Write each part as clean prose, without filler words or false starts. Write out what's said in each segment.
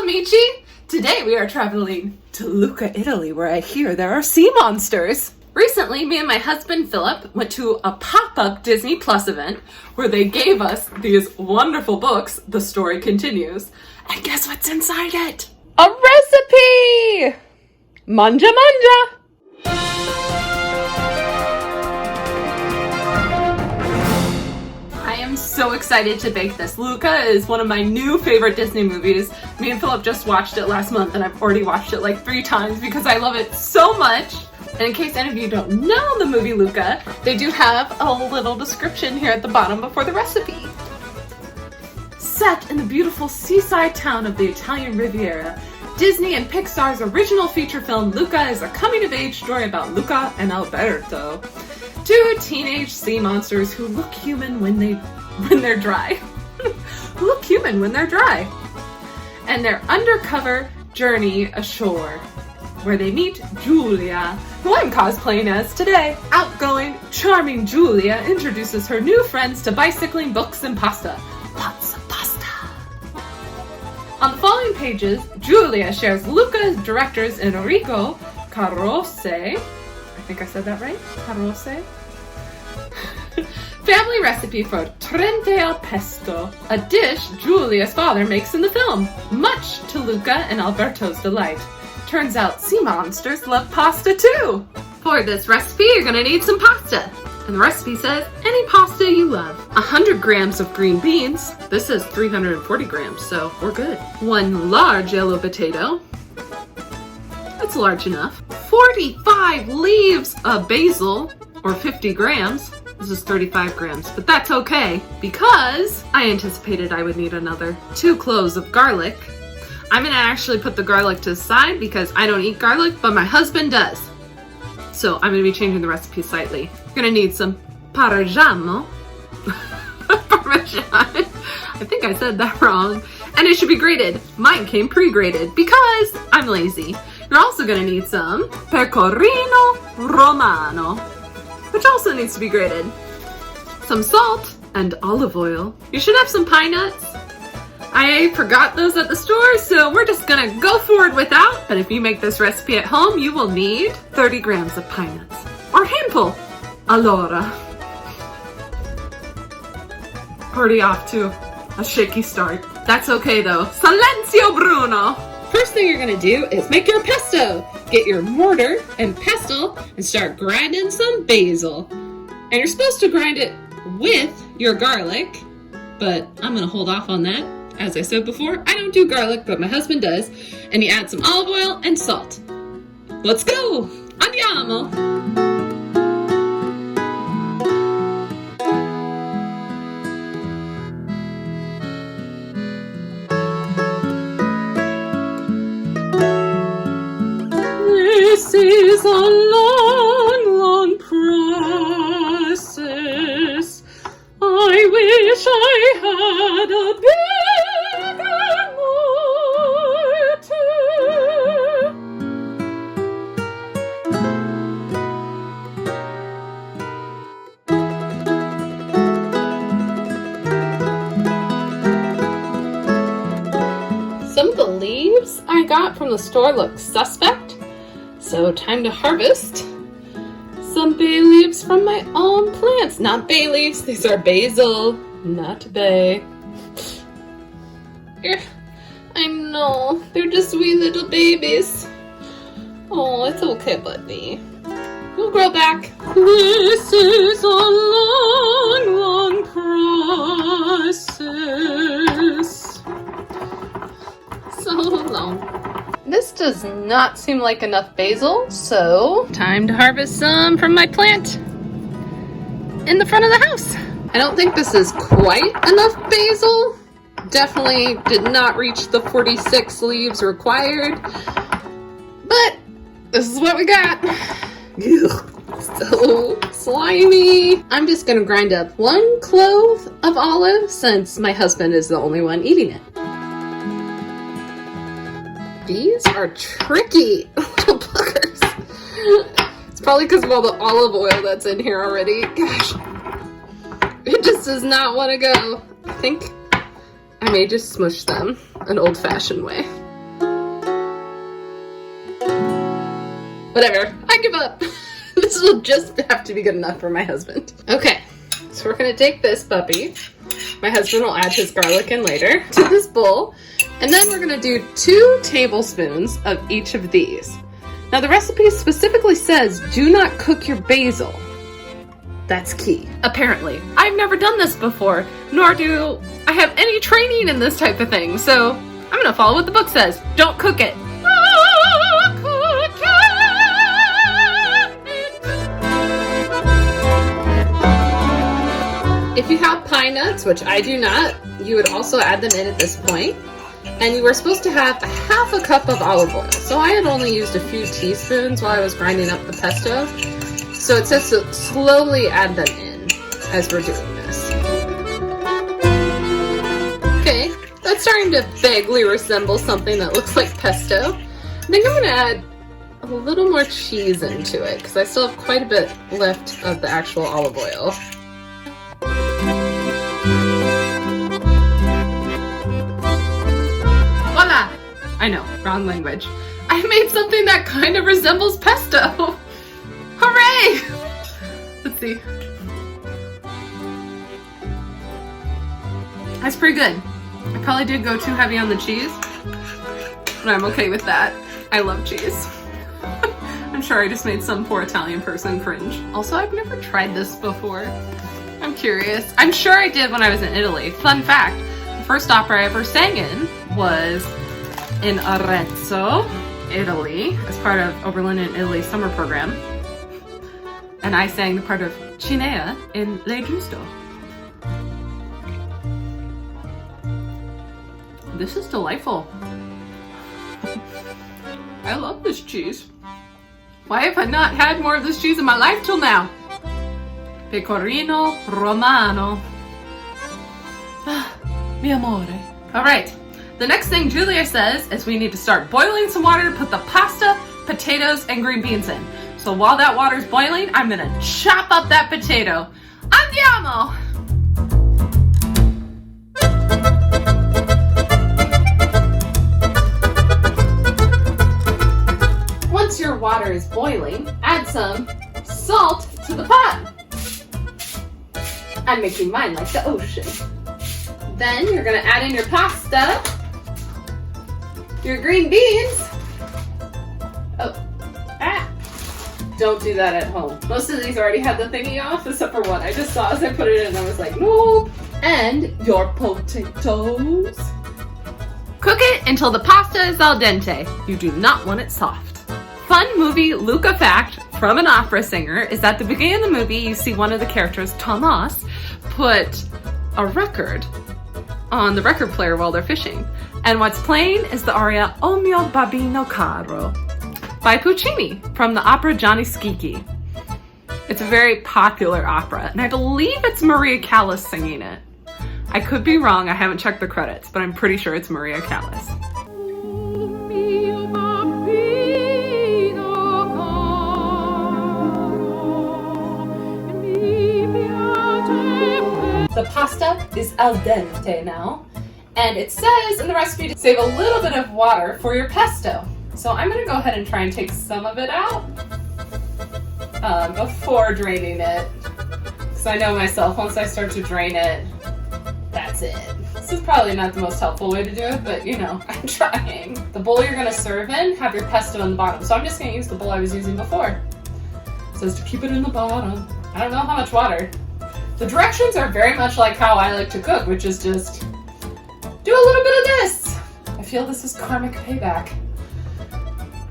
amici! Today we are traveling to Lucca, Italy, where I hear there are sea monsters. Recently, me and my husband Philip went to a pop-up Disney Plus event where they gave us these wonderful books, The Story Continues. And guess what's inside it? A recipe! Manja manja! I am so excited to bake this. Luca is one of my new favorite Disney movies. Me and Philip just watched it last month and I've already watched it like 3 times because I love it so much. And in case any of you don't know the movie Luca, they do have a little description here at the bottom before the recipe. Set in the beautiful seaside town of the Italian Riviera, Disney and Pixar's original feature film Luca is a coming-of-age story about Luca and Alberto, 2 teenage sea monsters who look human when they're dry. Look human when they're dry. And their undercover journey ashore, where they meet Giulia, who I'm cosplaying as today. Outgoing, charming Giulia introduces her new friends to bicycling, books, and pasta. Lots of pasta. On the following pages, Giulia shares Luca's directors Enrico Carose, I think I said that right? Carose? Family recipe for trente al pesto, a dish Giulia's father makes in the film, much to Luca and Alberto's delight. Turns out sea monsters love pasta too! For this recipe, you're gonna need some pasta. And the recipe says, any pasta you love. 100 grams of green beans. This is 340 grams, so we're good. 1 large yellow potato. That's large enough. 45 leaves of basil, or 50 grams. This is 35 grams, but that's okay because I anticipated I would need another 2 cloves of garlic. I'm gonna actually put the garlic to the side because I don't eat garlic, but my husband does. So I'm gonna be changing the recipe slightly. You're gonna need some Parmigiano. Parmesan. I think I said that wrong. And it should be grated. Mine came pre-grated because I'm lazy. You're also gonna need some Pecorino Romano, which also needs to be grated. Some salt and olive oil. You should have some pine nuts. I forgot those at the store, so we're just gonna go forward without. But if you make this recipe at home, you will need 30 grams of pine nuts. Or a handful. Allora. Already off to a shaky start. That's okay though. Silenzio Bruno! First thing you're gonna do is make your pesto. Get your mortar and pestle and start grinding some basil. And you're supposed to grind it with your garlic, but I'm gonna hold off on that. As I said before, I don't do garlic, but my husband does. And you add some olive oil and salt. Let's go! Andiamo! This is a long, long process. I wish I had a bigger mortar. Some of the leaves I got from the store look suspect, so time to harvest some bay leaves from my own plants. Not bay leaves, these are basil, not bay. I know, they're just wee little babies. Oh, it's okay, buddy. You'll grow back. This is a long, long process. So long. This does not seem like enough basil, so time to harvest some from my plant in the front of the house. I don't think this is quite enough basil. Definitely did not reach the 46 leaves required, but this is what we got. Ugh, so slimy. I'm just gonna grind up 1 clove of olive since my husband is the only one eating it. These are tricky little buggers. It's probably because of all the olive oil that's in here already. Gosh, it just does not want to go. I think I may just smush them an old-fashioned way. Whatever, I give up. This will just have to be good enough for my husband. Okay, so we're gonna take this puppy. My husband will add his garlic in later to this bowl. And then we're gonna do 2 tablespoons of each of these. Now the recipe specifically says, do not cook your basil. That's key. Apparently. I've never done this before, nor do I have any training in this type of thing, so I'm gonna follow what the book says. Don't cook it. If you have pine nuts, which I do not, you would also add them in at this point. And you were supposed to have a half a cup of olive oil. So I had only used a few teaspoons while I was grinding up the pesto. So it says to slowly add them in as we're doing this. Okay, that's starting to vaguely resemble something that looks like pesto. I think I'm gonna add a little more cheese into it because I still have quite a bit left of the actual olive oil. Voila! I know, wrong language. I made something that kind of resembles pesto. Hooray! Let's see. That's pretty good. I probably did go too heavy on the cheese, but I'm okay with that. I love cheese. I'm sure I just made some poor Italian person cringe. Also, I've never tried this before. I'm curious. I'm sure I did when I was in Italy. Fun fact, the first opera I ever sang in was in Arezzo, Italy, as part of Oberlin in Italy summer program. And I sang the part of Cinea in Le Giusto. This is delightful. I love this cheese. Why have I not had more of this cheese in my life till now? Pecorino Romano. Mi amore. All right, the next thing Julia says is we need to start boiling some water to put the pasta, potatoes, and green beans in. So while that water's boiling, I'm gonna chop up that potato. Andiamo! Once your water is boiling, add some salt to the pot. I'm making mine like the ocean. Then you're gonna add in your pasta, your green beans. Don't do that at home. Most of these already had the thingy off, except for one I just saw as I put it in and I was like, nope. And your potatoes. Cook it until the pasta is al dente. You do not want it soft. Fun movie Luca fact from an opera singer is at the beginning of the movie, you see one of the characters, Tomas, put a record on the record player while they're fishing. And what's playing is the aria O mio babbino caro by Puccini from the opera Gianni Schicchi. It's a very popular opera, and I believe it's Maria Callas singing it. I could be wrong, I haven't checked the credits, but I'm pretty sure it's Maria Callas. The pasta is al dente now, and it says in the recipe to save a little bit of water for your pesto. So I'm gonna go ahead and try and take some of it out before draining it. Because I know myself, once I start to drain it, that's it. This is probably not the most helpful way to do it, but you know, I'm trying. The bowl you're gonna serve in, have your pesto in the bottom. So I'm just gonna use the bowl I was using before. It says to keep it in the bottom. I don't know how much water. The directions are very much like how I like to cook, which is just do a little bit of this. I feel this is karmic payback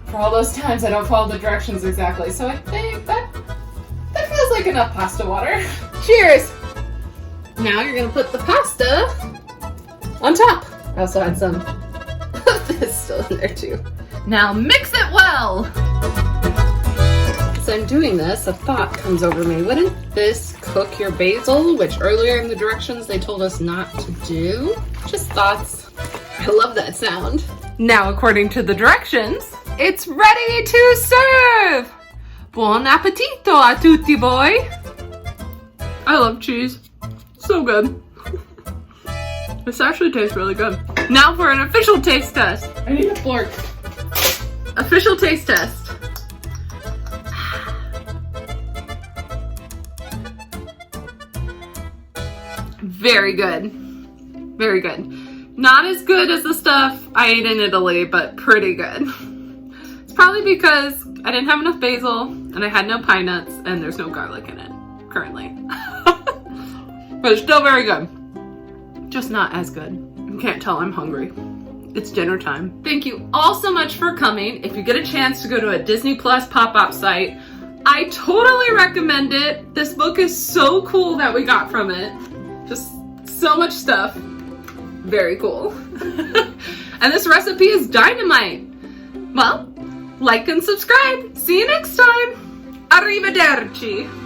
for all those times I don't follow the directions exactly. So I think that feels like enough pasta water. Cheers! Now you're gonna put the pasta on top. I also had some of this still in there too. Now mix it well! As I'm doing this, a thought comes over me. Wouldn't this cook your basil, which earlier in the directions they told us not to do? Just thoughts. I love that sound. Now, according to the directions, it's ready to serve! Buon appetito a tutti voi! I love cheese. So good. This actually tastes really good. Now for an official taste test. I need a fork. Official taste test. very good. Very good. Not as good as the stuff I ate in Italy, but pretty good. It's probably because I didn't have enough basil and I had no pine nuts and there's no garlic in it currently. But it's still very good. Just not as good. You can't tell I'm hungry. It's dinner time. Thank you all so much for coming. If you get a chance to go to a Disney Plus pop-up site, I totally recommend it. This book is so cool that we got from it. Just so much stuff. Very cool. And this recipe is dynamite. Well, like and subscribe. See you next time. Arrivederci.